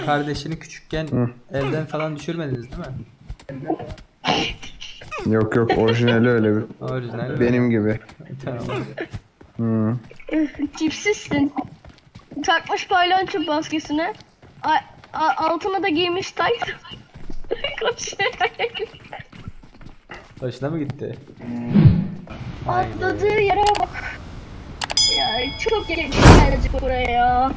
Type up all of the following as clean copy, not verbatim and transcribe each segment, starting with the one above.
kardeşini küçükken evden falan düşürmediniz değil mi? Yok yok, orijinali öyle bir. Orijinal. Benim gibi. Tamam. Tipsizsin. Takmış paylanço maskesine. Altına da giymiş tayt. Hoşuna mı gitti? Atladığı yere bak. Ya çok gelecek buraya ya.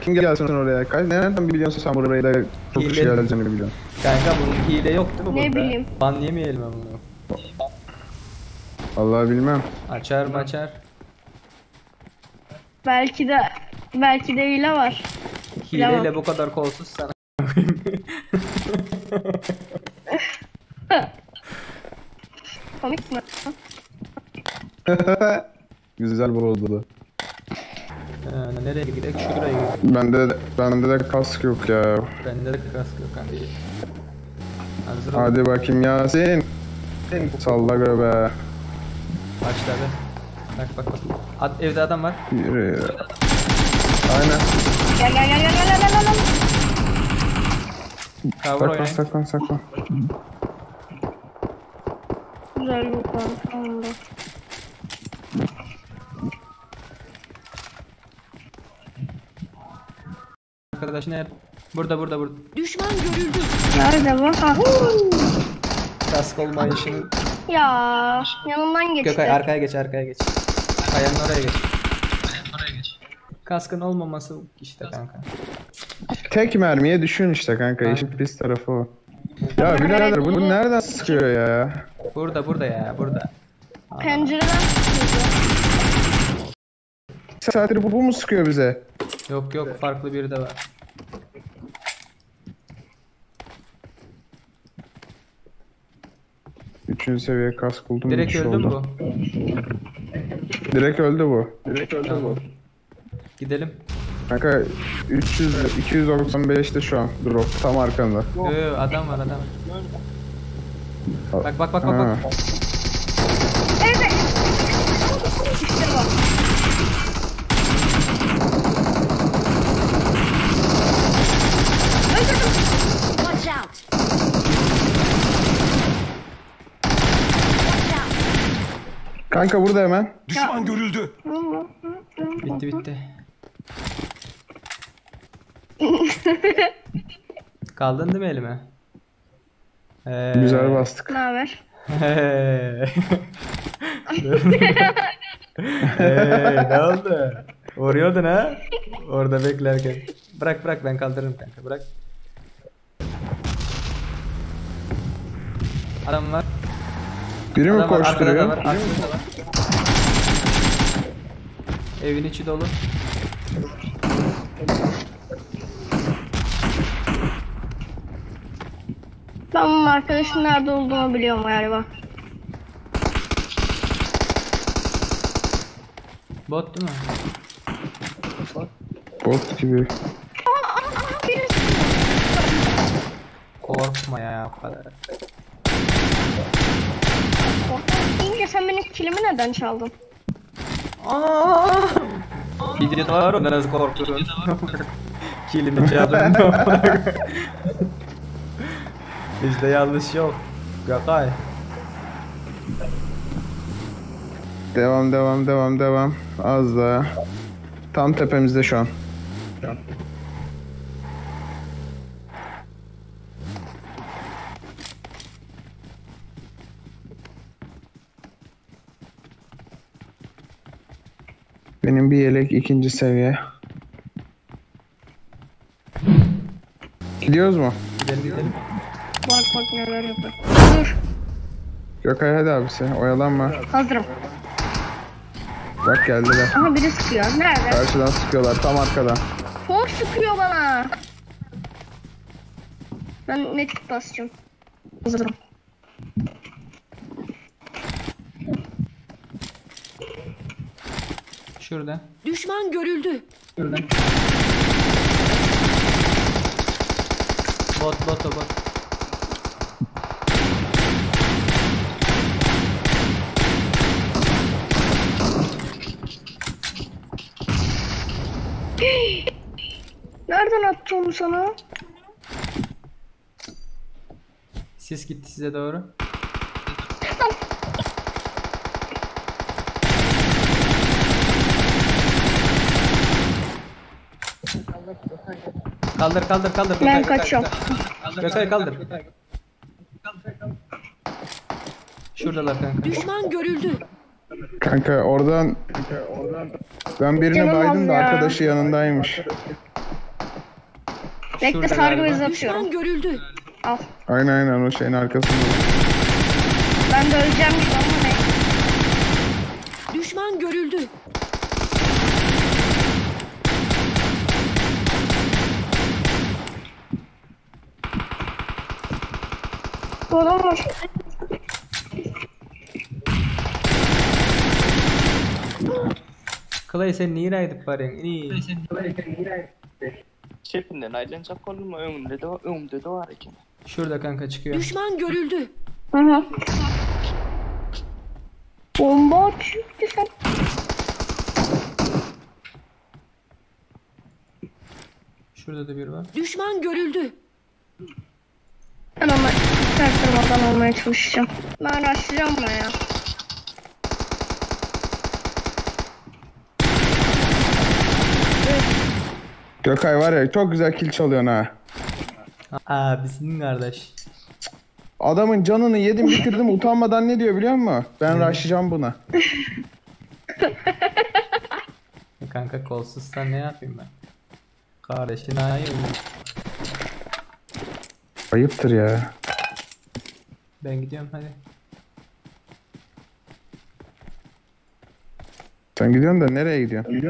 Kim gelsin oraya? Nereden biliyorsun sen burayı da çok Hile. şey geleceğini biliyorsun. Kanka bunun hile yok değil mi burada? Ne bileyim. Ban yemeyelim ama bunu. Vallahi bilmem. Açar mı açar? Belki de hile var. Hileyle Bilemem. bu kadar kolsuz sana. Komik mi? Güzel bozdu. Nereye gidelim? Şuraya gidelim. Bende de kask yok ya. Bende de kask yok kanka. Hazır ol. Hadi bakayım Yasin. Salla göbe. Başladı. Bak. Evde adam var. Yürü. Aynen. Gel. Cover oynayın. Saklan. Güzel bir konu. Arkadaş nerede? Burada. Düşman görüldü. Nerede bu? Ha. Kask olmayışını. Ya yanından geçti. Gökay arkaya geç. Kayanın oraya geç. Kaskın olmaması işte kanka. Tek mermiye düşün işte kanka. İşin pis tarafı o. Ya birader bunu nereden sıkıyor ya? Burada ya. Pencereden sıkıyordu. Saattir bu mu sıkıyor bize? Yok farklı biri de var. Üçüncü seviye kask buldum. Direkt öldü mü bu? Direkt öldü bu. Tamam. Gidelim. Kanka 295'te şu an drop tam arkanda. Adam var. Bak. Ha. Evet. İşte bu. Watch out. Kanka burada hemen. Düşman görüldü. Bitti. Kaldın değil mi elime? Güzel bastık. Ne haber? Ne oldu? Vuruyordun ha? Orada beklerken. Bırak ben kaldırırım kanka bırak. Adam var. Biri mi Adam var, koşturuyor? arkada da var. Evin içi dolu. Ben bunun arkadaşın nerede olduğunu biliyorum galiba. Bot değil mi? Bot gibi. Birisi. Korkma ya o kadar. İnce sen benim kilimi neden çaldın? Video var ondan nasıl korkuyorsun? Kilimi çaldım. Bizde yanlış yok. Gökay. Devam. Az daha. Tam tepemizde şu an. Benim bir yelek 2. seviye. Gidiyoruz mu? Gidelim. Bak neler yapıyor. Dur. Gökay hadi abisi oyalanma. Hazırım. Bak geldiler. Aha biri sıkıyor. Nerede? Karşıdan sıkıyorlar tam arkadan. Çok sıkıyor bana. Ben net basacağım. Hazırım. Şurada. Düşman görüldü. Şurada. Bot. Nereden attı onu sana? Sis gitti size doğru. Kaldır kaldır kaldır. Ben Gökay, kaçıyorum. Gökay kaldır. Şuradalar kanka. Düşman görüldü. Kanka oradan ben birine Canım baydım da ya. arkadaşı yanındaymış. Bekle Şurada sargı galiba. bezi Düşman atıyorum. görüldü. Al. Aynen o şeyin arkasında. Ben de öleceğim gibi ama ne? Düşman görüldü. Bu adam var. Clay sen niye raydık bari? İyi. Şefinde aylanacak olur mu? Önümde de var iken. Şurada kanka çıkıyor. Düşman görüldü. Hı hı. Bomba çıktı sen. Şurada da bir var. Düşman görüldü. Ben ama çaktırmadan olmaya çalışacağım. Ben açacağım mı ya? Gökay var ya çok güzel kill çalıyorsun ha. Abisinin kardeş. Adamın canını yedim bitirdim utanmadan ne diyor biliyor musun? Ben rushlayacağım buna. Kanka kolsuzsan ne yapayım ben? Kardeşin hayır mı? Ayıptır ya. Ben gidiyorum hadi. Sen gidiyorsun da nereye gidiyorsun?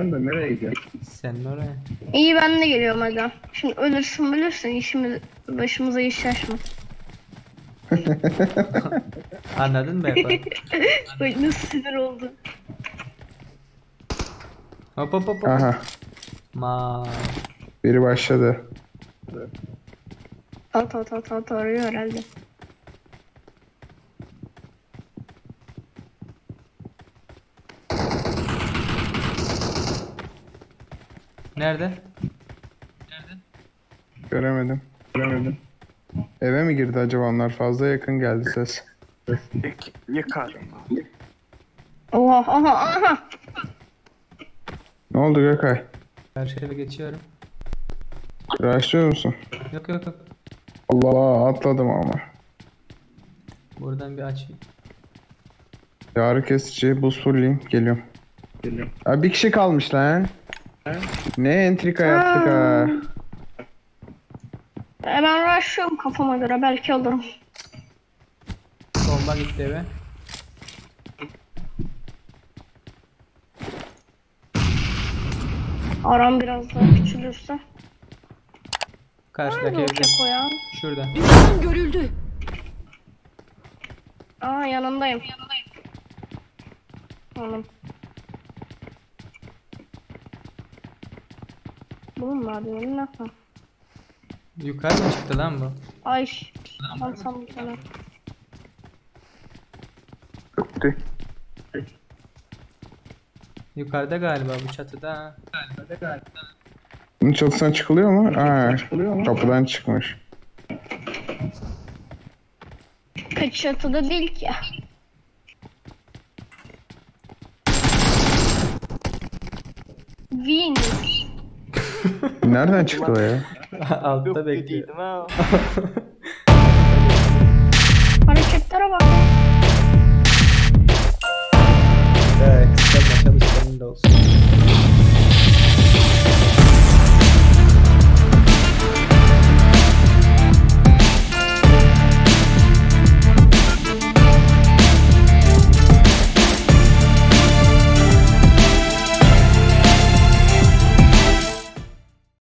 Sen oraya. İyi ben de geliyorum hadi. Şimdi ölürsün bilirsin işimiz başımıza iş açma. Anladın mı Efe? Bak nasıl sinir oldu. Hop hop hop hop. Aha Ma. biri başladı. Ta arıyor herhalde. Nerede? Göremedim. Eve mi girdi acaba onlar? Fazla yakın geldi ses. Yıkarım. Aha. Ne oldu Gökay? Karşıya geçiyorum. Rushlıyor musun? Yok yok yok. Allah atladım ama. Buradan bir açayım. Yarı kesici buz fulleyim geliyorum. Abi bir kişi kalmış lan. Ne entrika yaptık ha. Ben rushlıyorum kafama göre belki alırım. Bomba gitti eve. Aram biraz daha küçülürse. Karşıdaki Nerede o evde. keko ya? Şurada. Düşman görüldü. Aa yanındayım. Oğlum. Bunun var diyorum ne? Yukarı mı çıktı lan bu? Ay. Alsam bir tane. Öptü. Yukarıda galiba bu çatıda. Ha. Bunun çatısına çıkılıyor mu? Aa, kapıdan çıkmış. Kaç çatıda değil ki. Win. Nereden çıktı o ya? Altta Yok bekliyor. dediydim ha. Hareketlere bak. Evet, kıskanma çalışkanın da olsun.